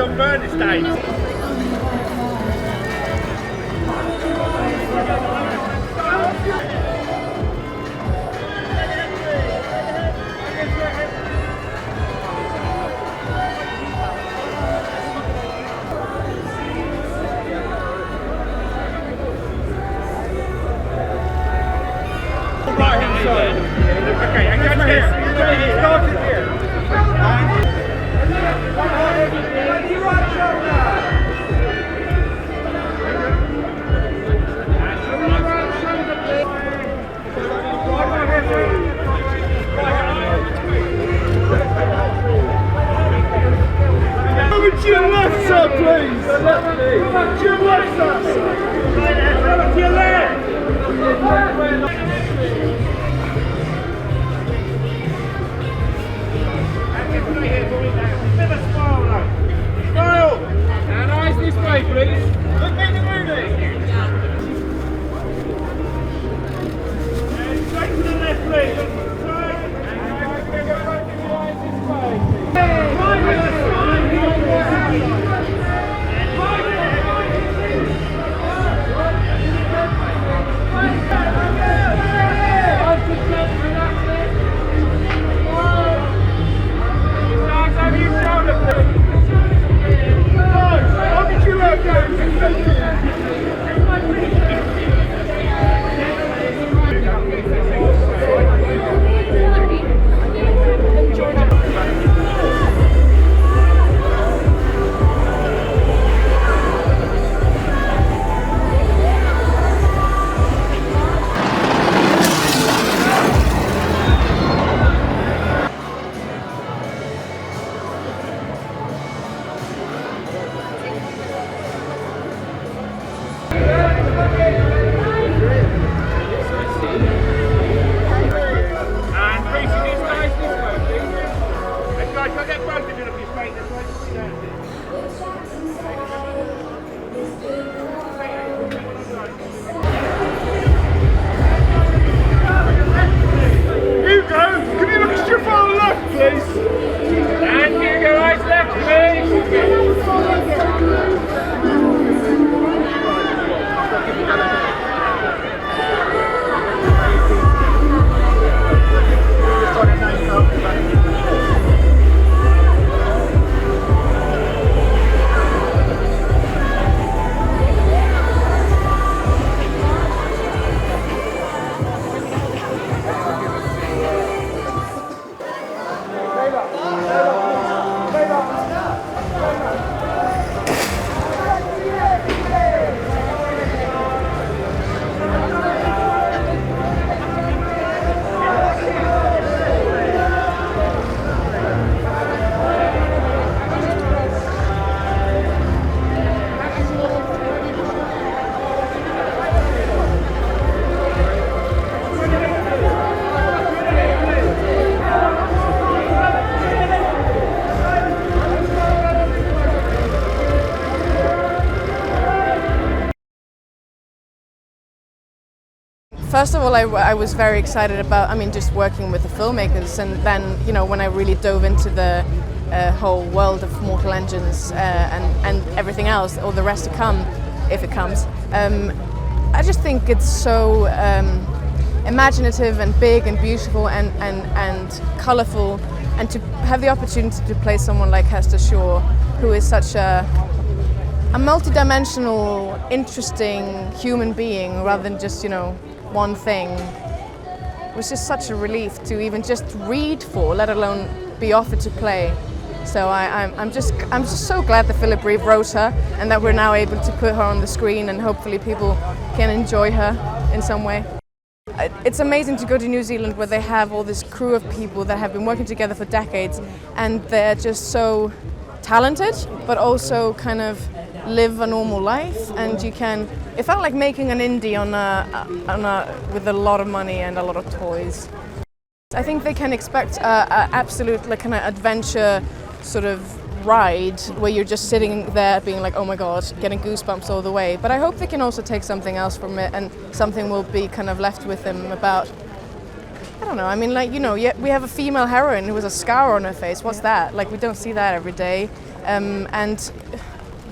John Bernstein. Right hand side. Okay, and catch here. Start it here. Over to your left side, please. To your left side. Over to your left. Smile! And eyes this way, please. Look at the movie. And straight to the left, please. First of all, I was very excited about, just working with the filmmakers, and then, when I really dove into the whole world of Mortal Engines and everything else, or the rest to come, if it comes, I just think it's so imaginative and big and beautiful and colourful, and to have the opportunity to play someone like Hester Shaw, who is such a multi-dimensional, interesting human being, rather than just, one thing, was just such a relief to even just read for, let alone be offered to play. So I'm just so glad that Philip Reeve wrote her, and that we're now able to put her on the screen, and hopefully people can enjoy her in some way. It's amazing to go to New Zealand, where they have all this crew of people that have been working together for decades, and they're just so talented, but also kind of live a normal life, and it felt like making an indie with a lot of money and a lot of toys. I think they can expect a absolute kind of adventure sort of ride, where you're just sitting there being like, oh my god, getting goosebumps all the way. But I hope they can also take something else from it, and something will be kind of left with them about, I don't know, we have a female heroine who has a scar on her face. What's that? We don't see that every day. and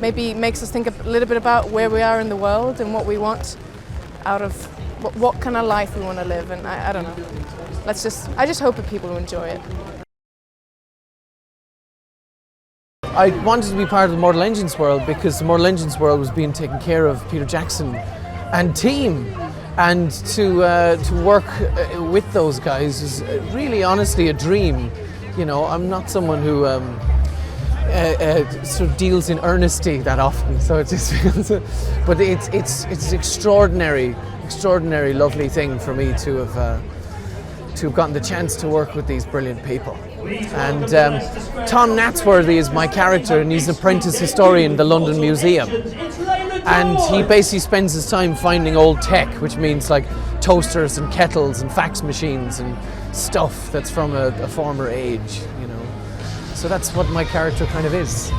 maybe makes us think a little bit about where we are in the world and what we want out of what kind of life we want to live. And I don't know. I just hope that people will enjoy it. I wanted to be part of the Mortal Engines world because the Mortal Engines world was being taken care of Peter Jackson and team, and to work with those guys is really, honestly, a dream. You know, I'm not someone who sort of deals in earnesty that often, so it just feels. But it's extraordinary, lovely thing for me to have gotten the chance to work with these brilliant people. And Tom Natsworthy is my character, and he's an apprentice historian in the London Museum. And he basically spends his time finding old tech, which means like toasters and kettles and fax machines and stuff that's from a former age, you know. So that's what my character kind of is.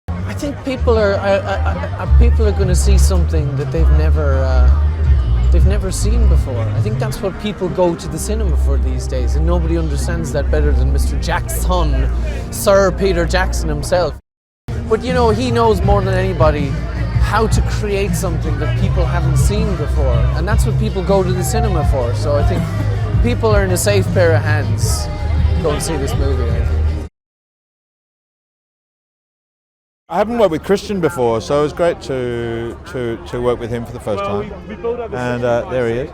I think people are going to see something that they've never seen before. I think that's what people go to the cinema for these days, and nobody understands that better than Mr. Jackson, Sir Peter Jackson himself. But you know, he knows more than anybody how to create something that people haven't seen before, and that's what people go to the cinema for. So I think people are in a safe pair of hands. Go and see this movie, I think. I haven't worked with Christian before, so it was great to work with him for the first time. And there he is.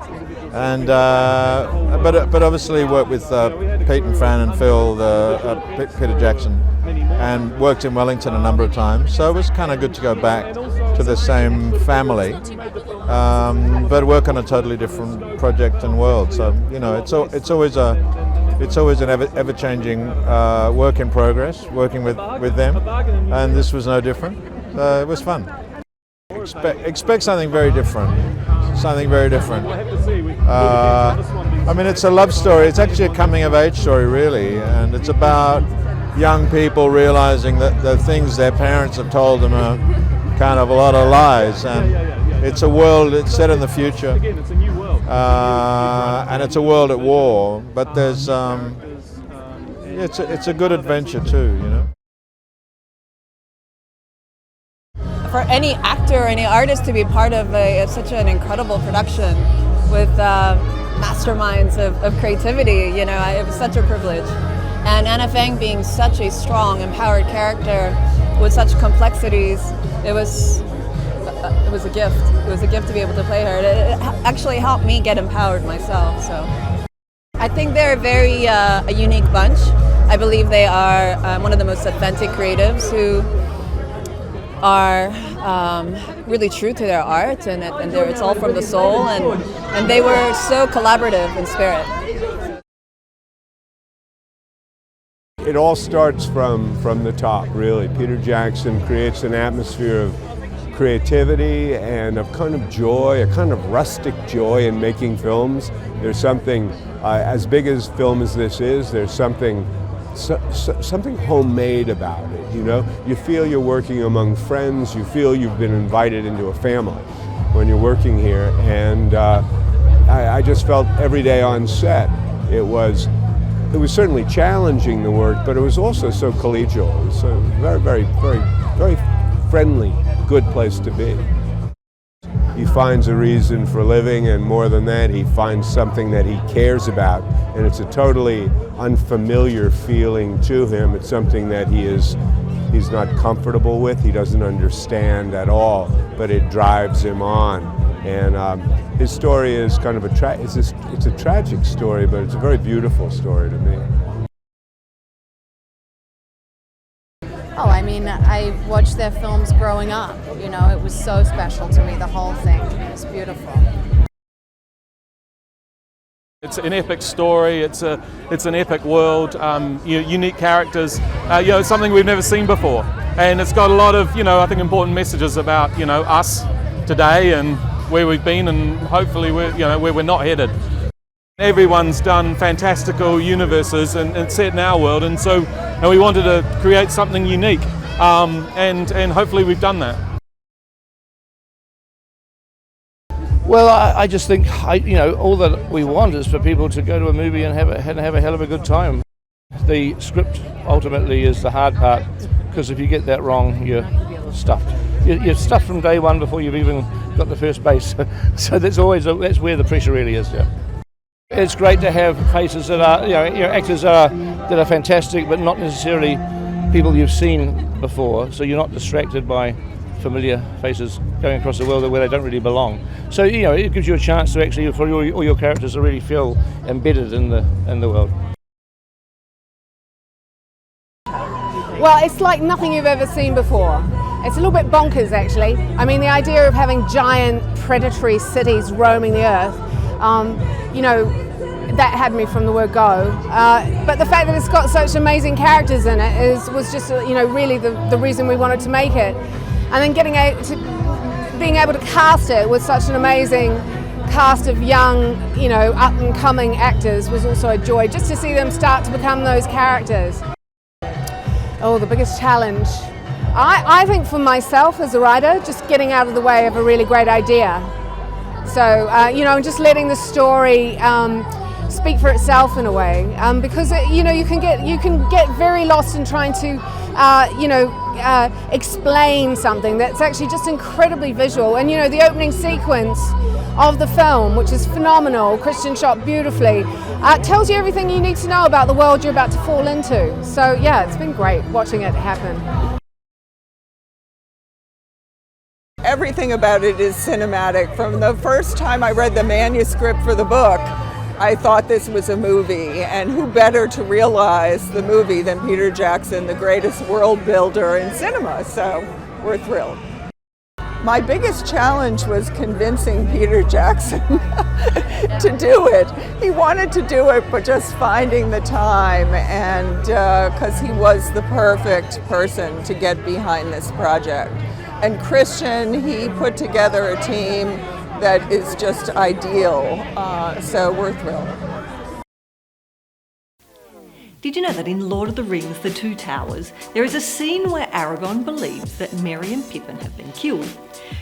And but obviously worked with Pete and Fran and Phil, Peter Jackson, and worked in Wellington a number of times. So it was kind of good to go back to the same family, but work on a totally different project and world. So you know, it's always an ever-changing work in progress, working with them, and this was no different. It was fun. Expect something very different. Something very different. I mean, it's a love story. It's actually a coming-of-age story, really, and it's about young people realizing that the things their parents have told them are kind of a lot of lies. And it's a world. It's set in the future. And it's a world at war, but there's it's a good adventure too, you know. For any actor or any artist to be part of such an incredible production with masterminds of creativity, you know, it was such a privilege. And Anna Feng being such a strong, empowered character with such complexities, it was a gift. It was a gift to be able to play her. It actually helped me get empowered myself. So I think they're a unique bunch. I believe they are one of the most authentic creatives who are really true to their art, and it's all from the soul. And they were so collaborative in spirit. It all starts from the top, really. Peter Jackson creates an atmosphere of creativity and of kind of joy, a kind of rustic joy in making films. There's something, as big as film as this is, there's something homemade about it, you know? You feel you're working among friends, you feel you've been invited into a family when you're working here, and I just felt every day on set, it was certainly challenging, the work, but it was also so collegial. It was a very, very, very, very friendly, good place to be. He finds a reason for living, and more than that, he finds something that he cares about, and it's a totally unfamiliar feeling to him. It's something that he's not comfortable with, he doesn't understand at all, but it drives him on. And his story is kind of it's a tragic story, but it's a very beautiful story to me. Oh, I mean, I watched their films growing up, you know, it was so special to me, the whole thing. It was beautiful. It's an epic story, it's an epic world, unique characters, you know, it's something we've never seen before. And it's got a lot of, you know, I think important messages about, you know, us today and where we've been, and hopefully where we're not headed. Everyone's done fantastical universes and set in our world, and so we wanted to create something unique, and hopefully we've done that. Well, I just think, all that we want is for people to go to a movie and have a hell of a good time. The script ultimately is the hard part, because if you get that wrong, you're stuffed. You're stuffed from day one before you've even got the first base. So that's where the pressure really is. Yeah. It's great to have faces that are, actors that are fantastic, but not necessarily people you've seen before. So you're not distracted by familiar faces going across the world where they don't really belong. So it gives you a chance to actually, for all your characters to really feel embedded in the world. Well, it's like nothing you've ever seen before. It's a little bit bonkers, actually. I mean, the idea of having giant predatory cities roaming the earth, that had me from the word go. But the fact that it's got such amazing characters in it was just, really the reason we wanted to make it. And then being able to cast it with such an amazing cast of young, up-and-coming actors was also a joy, just to see them start to become those characters. Oh, the biggest challenge. I think for myself as a writer, just getting out of the way of a really great idea. So, just letting the story speak for itself in a way, because you can get very lost in trying to explain something that's actually just incredibly visual. And the opening sequence of the film, which is phenomenal, Christian shot beautifully, tells you everything you need to know about the world you're about to fall into. So yeah, it's been great watching it happen. Everything about it is cinematic. From the first time I read the manuscript for the book, I thought this was a movie, and who better to realize the movie than Peter Jackson, the greatest world builder in cinema, so we're thrilled. My biggest challenge was convincing Peter Jackson to do it. He wanted to do it, but just finding the time, and because he was the perfect person to get behind this project. And Christian, he put together a team that is just ideal, so we're thrilled. Did you know that in Lord of the Rings, The Two Towers, there is a scene where Aragorn believes that Merry and Pippin have been killed?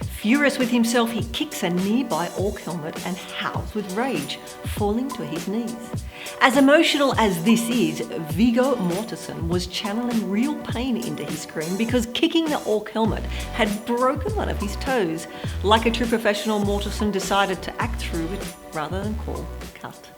Furious with himself, he kicks a nearby orc helmet and howls with rage, falling to his knees. As emotional as this is, Viggo Mortensen was channeling real pain into his screen because kicking the orc helmet had broken one of his toes. Like a true professional, Mortensen decided to act through it rather than call cut.